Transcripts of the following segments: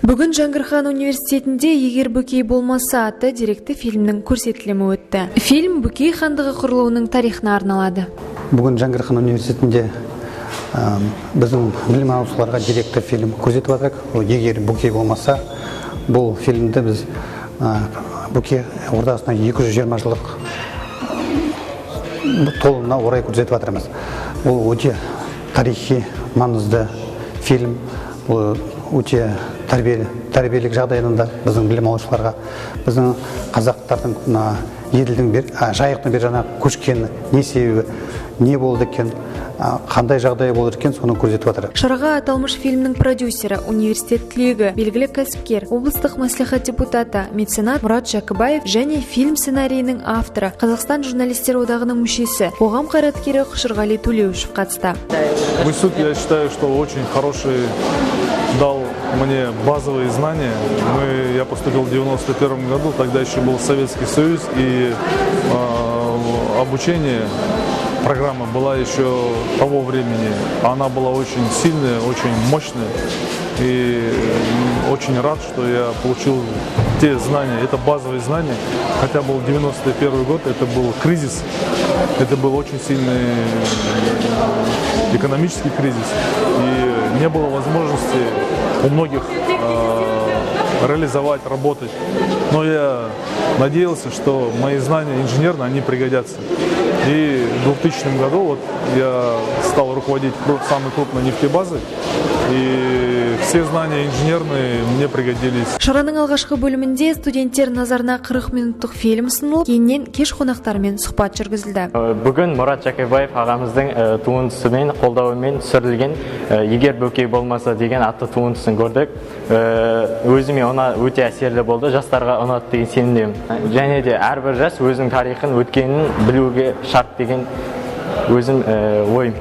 Бүгін Жаңгырхан университетінде «Егер Бөкей болмаса» атты деректі фильмнің көрсетілімі өтті. Фильм Бөкей хандығы құрылуының тарихына арналады. Бүгін Жаңгырхан университетінде біздің білім алушыларға деректі фильм көрсетіп жатырық. «Егер Бөкей болмаса» бұл фильмді біз Бөкей ордасына 220 жылдық толуына орай көрсетіп жатырмыз. Ол өте тарихи маңызды фильм. Ол өте тәрбиелік жағдайында біздің білім алушыларға, біздің қазақтардың еділдің жайықтың бер жағына көшкені не себебі, не болды екен, қандай жағдай болды екен, соны көрсетіп жатыр. Шараға аталмыш фильмнің продюсері, университет түлегі, белгілі кәсіпкер, облыстық мәслихат депутаты, меценат Мұрат Жәкібаев және фильм сценарийінің авторы, Қазақстан журналистер одағының мүшесі, қоғам қайраткері Құшырғали Төлеушев қатысты. В суть, я считаю, что очень хороший дал мне базовые знания. Я поступил в 91 году, тогда еще был Советский Союз, и обучение, программа была еще того времени. Она была очень сильная, очень мощная, и очень рад, что я получил те знания, это базовые знания. Хотя был 91 год, это был кризис, это был очень сильный экономический кризис, и не было возможности у многих реализовать, работать. Но я надеялся, что мои знания инженерные, они пригодятся. И в 2000 году я стал руководить самой крупной нефтебазой, и все знания инженерные мне пригодились. Шараның алғашқы бөлімінде студенттер назарына 40 минуттық фильм ұсынылып, кейіннен кеш қонақтармен сұхбат жүргізілді. Бүгін Мұрат Жәкібаев ағамыздың туындысымен, қолдауымен түсірілген «Егер Бөкей болмаса» деген атты туындысын көрдік. Өзіме ona өте әсерлі болды, жастарға ұнады деген сенімдемін. Және де әрбір жас өзінің тарихын, өткенін білуге шарт деген өзім ойым.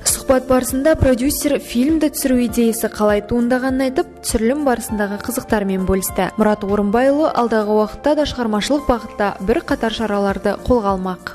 Сұхбат барысында продюсер фильмді түсіру идеясы қалай туындағанын айтып, түсірілім барысындағы қызықтармен бөлісті. Мұрат Орынбайұлы алдағы уақытта да шығармашылық бағытта бір қатар шараларды қолға алмақ.